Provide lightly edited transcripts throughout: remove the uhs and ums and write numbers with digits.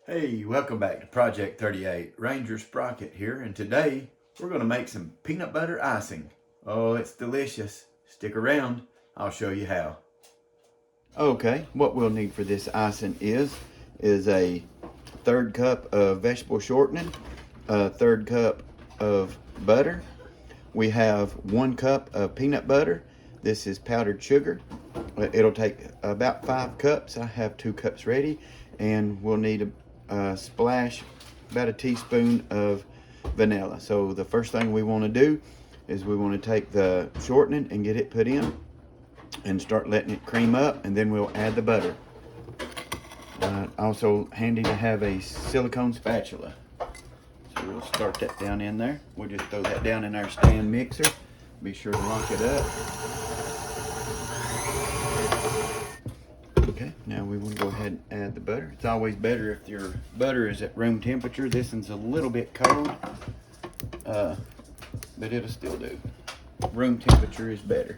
Hey, welcome back to Project 38. Ranger Sprocket here, and today we're going to make some peanut butter icing. Oh, it's delicious. Stick around, I'll show you how. Okay, what we'll need for this icing is a third cup of vegetable shortening, a third cup of butter. We have 1 cup of peanut butter. This is powdered sugar. It'll take about 5 cups. I have 2 cups ready, and we'll need a splash, about a teaspoon of vanilla. So the first thing we want to do is we want to take the shortening and get it put in and start letting it cream up, and then we'll add the butter. Also handy to have a silicone spatula. So we'll start that down in there. We'll just throw that down in our stand mixer. Be sure to lock it up. Okay, now we want to go ahead and add the butter. It's always better if your butter is at room temperature. This one's a little bit cold, but it'll still do. Room temperature is better.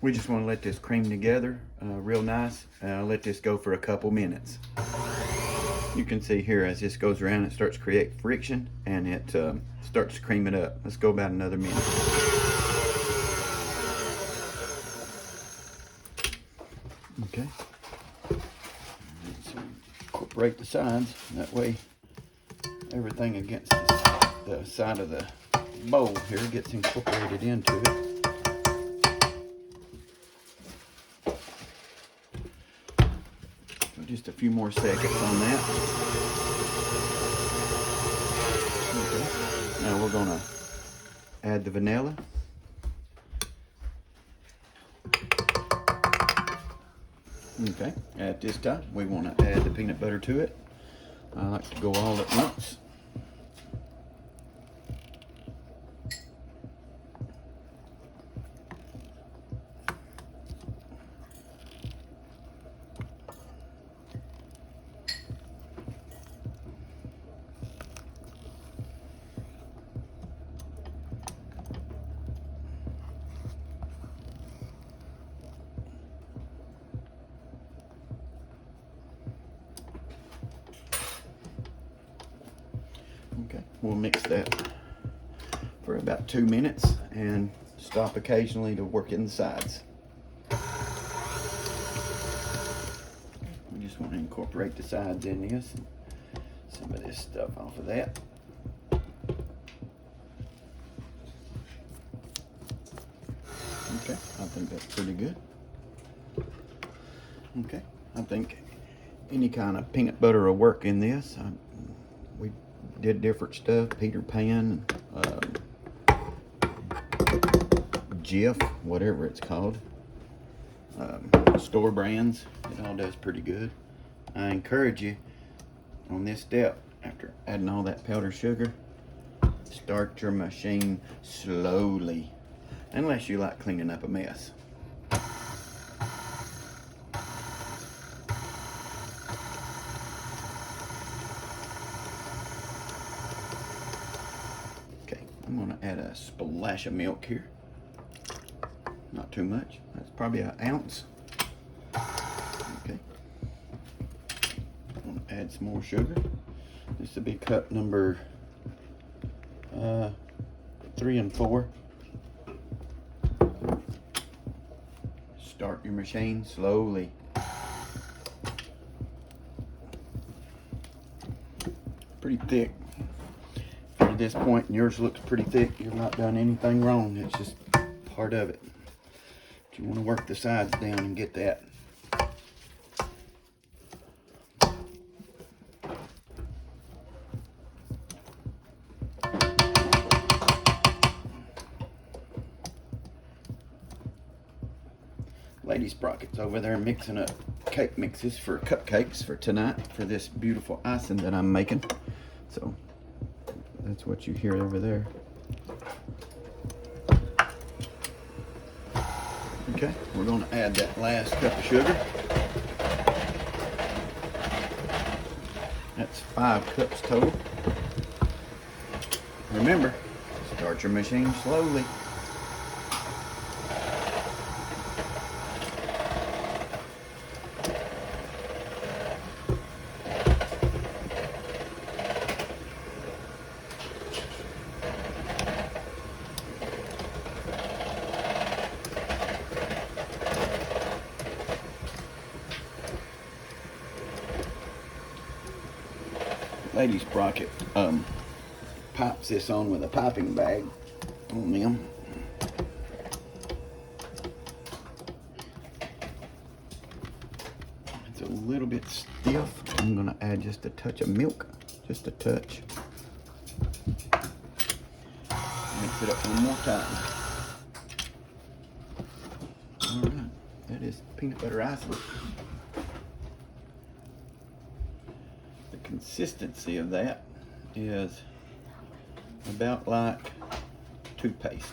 We just want to let this cream together real nice. Let this go for a couple minutes. You can see here as this goes around, it starts to create friction and it starts creaming up. Let's go about another minute. Okay. So incorporate the sides. That way everything against the side of the bowl here gets incorporated into it. So just a few more seconds on that. Okay. Now we're gonna add the vanilla. Okay, at this time we want to add the peanut butter to it. I like to go all at once. Okay, we'll mix that for about 2 minutes and stop occasionally to work in the sides. We just want to incorporate the sides in this and some of this stuff off of that. Okay, I think that's pretty good. Okay, I think any kind of peanut butter will work in this. We did different stuff, Peter Pan, Jif, whatever it's called, store brands. It all does pretty good. I encourage you on this step, after adding all that powdered sugar, start your machine slowly, unless you like cleaning up a mess. I'm going to add a splash of milk here. Not too much. That's probably an ounce. Okay. I'm going to add some more sugar. This will be cup number 3 and 4. Start your machine slowly. Pretty thick. At this point, and yours looks pretty thick, you've not done anything wrong. It's just part of it. But you want to work the sides down and get that. Lady Sprocket's over there mixing up cake mixes for cupcakes for tonight for this beautiful icing that I'm making. So that's what you hear over there. Okay, we're going to add that last cup of sugar. That's 5 cups total. Remember, start your machine slowly. Lady Sprocket pipes this on with a piping bag on them. It's a little bit stiff. I'm going to add just a touch of milk, just a touch. Mix it up one more time. All right, that is peanut butter icing. The consistency of that is about like toothpaste,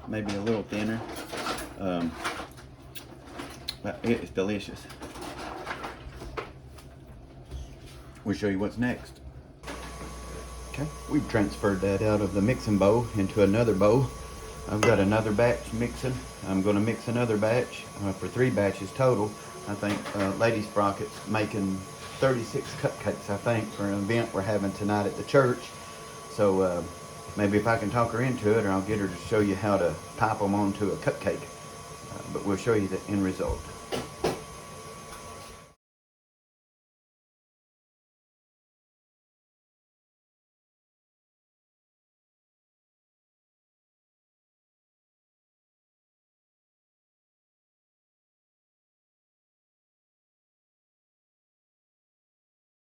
maybe a little thinner, but it's delicious. We'll show you what's next. Okay, we've transferred that out of the mixing bowl into another bowl. I've got another batch mixing. I'm going to mix another batch for 3 batches total. I think Lady Sprocket's making 36 cupcakes, I think, for an event we're having tonight at the church. So maybe if I can talk her into it, or I'll get her to show you how to pipe them onto a cupcake. But we'll show you the end result.